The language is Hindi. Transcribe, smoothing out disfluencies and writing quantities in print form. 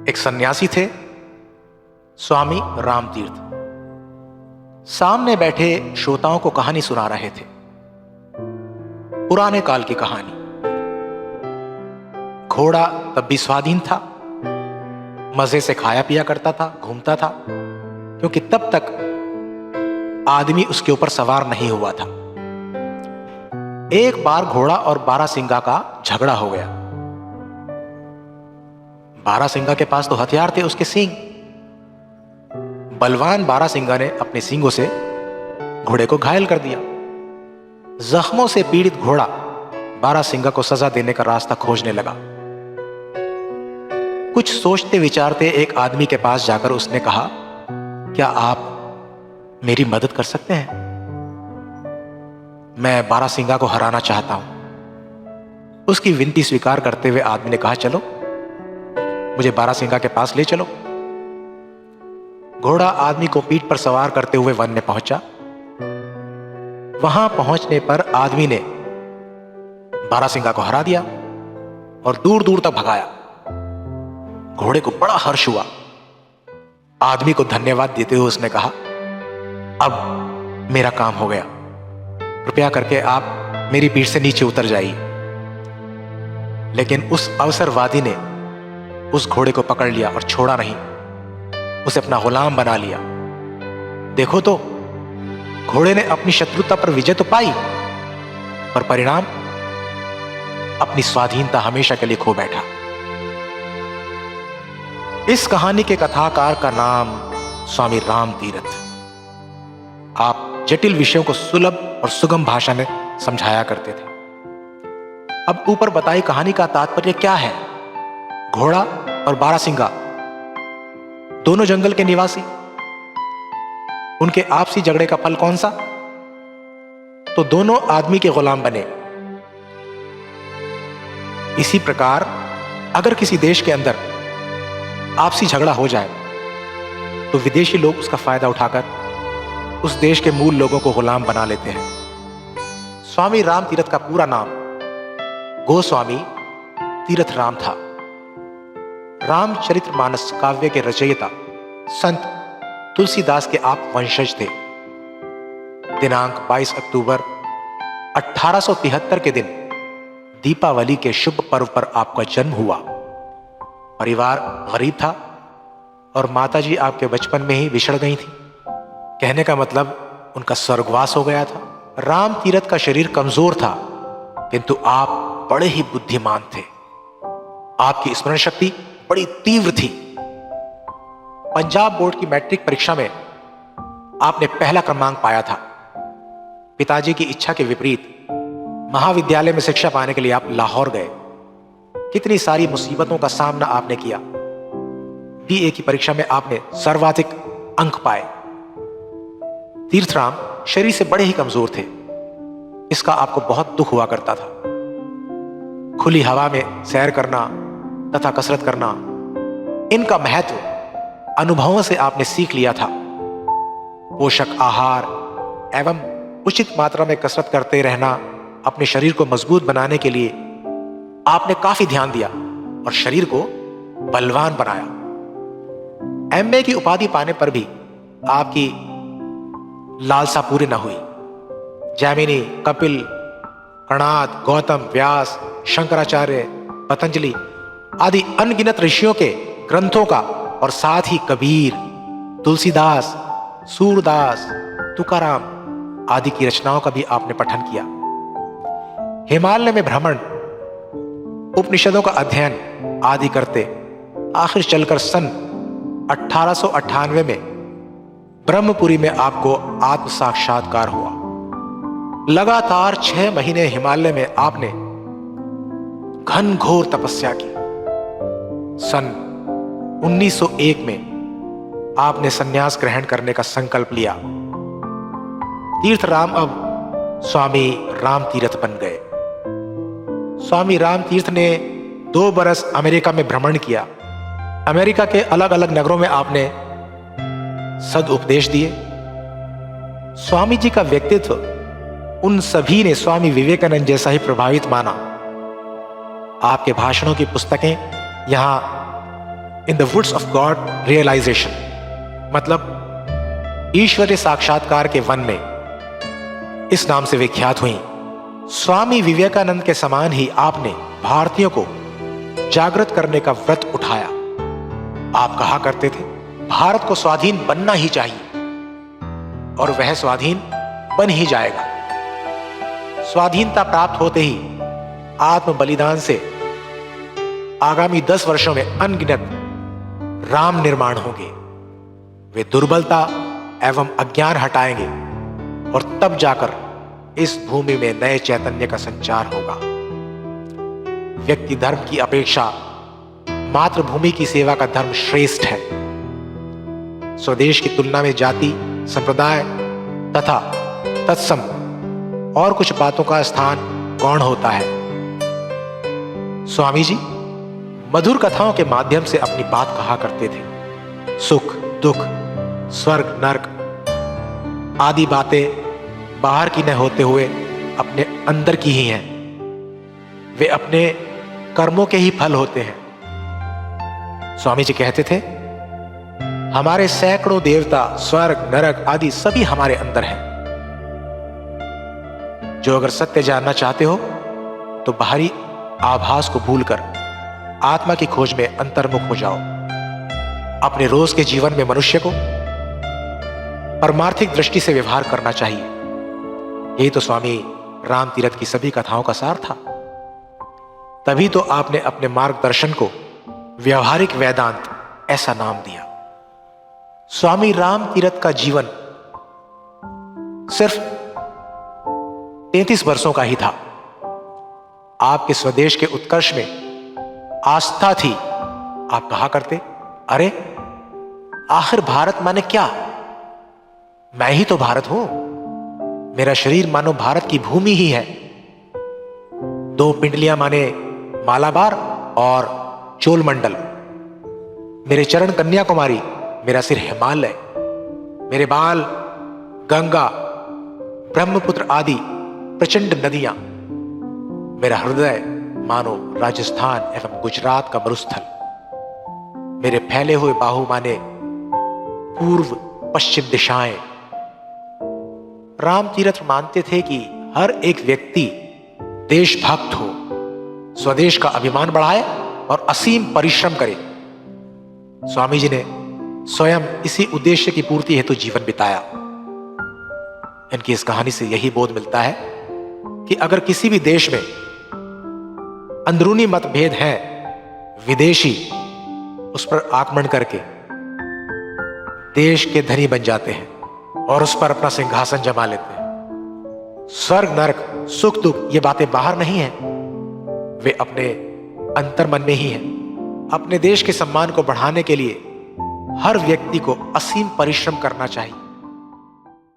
एक सन्यासी थे, स्वामी रामतीर्थ। सामने बैठे श्रोताओं को कहानी सुना रहे थे, पुराने काल की कहानी। घोड़ा तब भी स्वाधीन था, मजे से खाया पिया करता था, घूमता था, क्योंकि तब तक आदमी उसके ऊपर सवार नहीं हुआ था। एक बार घोड़ा और बारासिंगा का झगड़ा हो गया। बारासिंगा के पास तो हथियार थे, उसके सींग। बलवान बारासिंगा ने अपने सींगों से घोड़े को घायल कर दिया। जख्मों से पीड़ित घोड़ा बारासिंगा को सजा देने का रास्ता खोजने लगा। कुछ सोचते विचारते एक आदमी के पास जाकर उसने कहा, क्या आप मेरी मदद कर सकते हैं? मैं बारासिंगा को हराना चाहता हूं। उसकी विनती स्वीकार करते हुए आदमी ने कहा, चलो मुझे बारासिंगा के पास ले चलो। घोड़ा आदमी को पीठ पर सवार करते हुए वन में पहुंचा। वहां पहुंचने पर आदमी ने बारासिंगा को हरा दिया और दूर दूर तक भगाया। घोड़े को बड़ा हर्ष हुआ। आदमी को धन्यवाद देते हुए उसने कहा, अब मेरा काम हो गया, कृपया करके आप मेरी पीठ से नीचे उतर जाइए। लेकिन उस अवसरवादी ने उस घोड़े को पकड़ लिया और छोड़ा नहीं, उसे अपना गुलाम बना लिया। देखो तो, घोड़े ने अपनी शत्रुता पर विजय तो पाई, पर परिणाम अपनी स्वाधीनता हमेशा के लिए खो बैठा। इस कहानी के कथाकार का नाम स्वामी रामतीर्थ। आप जटिल विषयों को सुलभ और सुगम भाषा में समझाया करते थे। अब ऊपर बताई कहानी का तात्पर्य क्या है? घोड़ा और बारासिंगा दोनों जंगल के निवासी, उनके आपसी झगड़े का फल कौन सा? तो दोनों आदमी के गुलाम बने। इसी प्रकार अगर किसी देश के अंदर आपसी झगड़ा हो जाए तो विदेशी लोग उसका फायदा उठाकर उस देश के मूल लोगों को गुलाम बना लेते हैं। स्वामी रामतीर्थ का पूरा नाम गोस्वामी तीर्थ राम था। रामचरितमानस काव्य के रचयिता संत तुलसीदास के आप वंशज थे। दिनांक 22 अक्टूबर 1873 के दिन दीपावली के शुभ पर्व पर आपका जन्म हुआ। परिवार गरीब था और माताजी आपके बचपन में ही बिछड़ गई थी। कहने का मतलब उनका स्वर्गवास हो गया था। रामतीर्थ का शरीर कमजोर था, किंतु आप बड़े ही बुद्धिमान थे। आपकी स्मरण शक्ति बड़ी तीव्र थी। पंजाब बोर्ड की मैट्रिक परीक्षा में आपने पहला क्रमांक पाया था। पिताजी की इच्छा के विपरीत महाविद्यालय में शिक्षा पाने के लिए आप लाहौर गए। कितनी सारी मुसीबतों का सामना आपने किया। बीए की परीक्षा में आपने सर्वाधिक अंक पाए। तीर्थराम शरीर से बड़े ही कमजोर थे, इसका आपको बहुत दुख हुआ करता था। खुली हवा में सैर करना तथा कसरत करना, इनका महत्व अनुभवों से आपने सीख लिया था। पोषक आहार एवं उचित मात्रा में कसरत करते रहना अपने शरीर को मजबूत बनाने के लिए आपने काफी ध्यान दिया और शरीर को बलवान बनाया। एमए की उपाधि पाने पर भी आपकी लालसा पूरी न हुई। जैमिनी, कपिल, कणाद, गौतम, व्यास, शंकराचार्य, पतंजलि आदि अनगिनत ऋषियों के ग्रंथों का और साथ ही कबीर, तुलसीदास, सूरदास, तुकाराम आदि की रचनाओं का भी आपने पठन किया। हिमालय में भ्रमण, उपनिषदों का अध्ययन आदि करते आखिर चलकर सन 1898 में ब्रह्मपुरी में आपको आत्म साक्षात्कार हुआ। लगातार 6 महीने हिमालय में आपने घनघोर तपस्या की। सन 1901 में आपने संन्यास ग्रहण करने का संकल्प लिया। तीर्थराम अब स्वामी रामतीर्थ बन गए। स्वामी रामतीर्थ ने 2 बरस अमेरिका में भ्रमण किया। अमेरिका के अलग अलग नगरों में आपने सदुपदेश दिए। स्वामी जी का व्यक्तित्व उन सभी ने स्वामी विवेकानंद जैसा ही प्रभावित माना। आपके भाषणों की पुस्तकें यहां in the woods of God realisation, मतलब ईश्वरीय साक्षात्कार के वन में, इस नाम से विख्यात हुई। स्वामी विवेकानंद के समान ही आपने भारतीयों को जागृत करने का व्रत उठाया। आप कहा करते थे, भारत को स्वाधीन बनना ही चाहिए और वह स्वाधीन बन ही जाएगा। स्वाधीनता प्राप्त होते ही आत्म बलिदान से आगामी 10 वर्षों में अनगिनत राम निर्माण होंगे। वे दुर्बलता एवं अज्ञान हटाएंगे और तब जाकर इस भूमि में नए चैतन्य का संचार होगा। व्यक्ति धर्म की अपेक्षा मातृभूमि की सेवा का धर्म श्रेष्ठ है। स्वदेश की तुलना में जाति, संप्रदाय तथा तत्सम और कुछ बातों का स्थान गौण होता है। स्वामी जी मधुर कथाओं के माध्यम से अपनी बात कहा करते थे। सुख दुख, स्वर्ग नरक आदि बातें बाहर की न होते हुए अपने अंदर की ही हैं। वे अपने कर्मों के ही फल होते हैं। स्वामी जी कहते थे, हमारे सैकड़ों देवता, स्वर्ग नरक आदि सभी हमारे अंदर हैं। जो अगर सत्य जानना चाहते हो तो बाहरी आभास को भूलकर आत्मा की खोज में अंतर्मुख हो जाओ। अपने रोज के जीवन में मनुष्य को परमार्थिक दृष्टि से व्यवहार करना चाहिए। यही तो स्वामी राम तीरथ की सभी कथाओं का सार था। तभी तो आपने अपने मार्गदर्शन को व्यवहारिक वेदांत ऐसा नाम दिया। स्वामी राम तीरथ का जीवन सिर्फ 33 वर्षों का ही था। आपके स्वदेश के उत्कर्ष में आस्था थी। आप कहा करते, अरे आखिर भारत माने क्या? मैं ही तो भारत हूं। मेरा शरीर मानो भारत की भूमि ही है। 2 पिंडलियां माने मालाबार और चोलमंडल। मेरे चरण कन्याकुमारी, मेरा सिर हिमालय, मेरे बाल गंगा, ब्रह्मपुत्र आदि प्रचंड नदियां, मेरा हृदय मानो राजस्थान एवं गुजरात का मरुस्थल। मेरे फैले हुए बाहु माने पूर्व पश्चिम दिशाएं। राम तीरथ मानते थे कि हर एक व्यक्ति देशभक्त हो, स्वदेश का अभिमान बढ़ाए और असीम परिश्रम करे। स्वामी जी ने स्वयं इसी उद्देश्य की पूर्ति हेतु जीवन बिताया। इनकी इस कहानी से यही बोध मिलता है कि अगर किसी भी देश में अंदरूनी मतभेद हैं, विदेशी उस पर आक्रमण करके देश के धनी बन जाते हैं और उस पर अपना सिंहासन जमा लेते हैं। स्वर्ग नरक, सुख दुख ये बातें बाहर नहीं हैं, वे अपने अंतर्मन में ही हैं। अपने देश के सम्मान को बढ़ाने के लिए हर व्यक्ति को असीम परिश्रम करना चाहिए।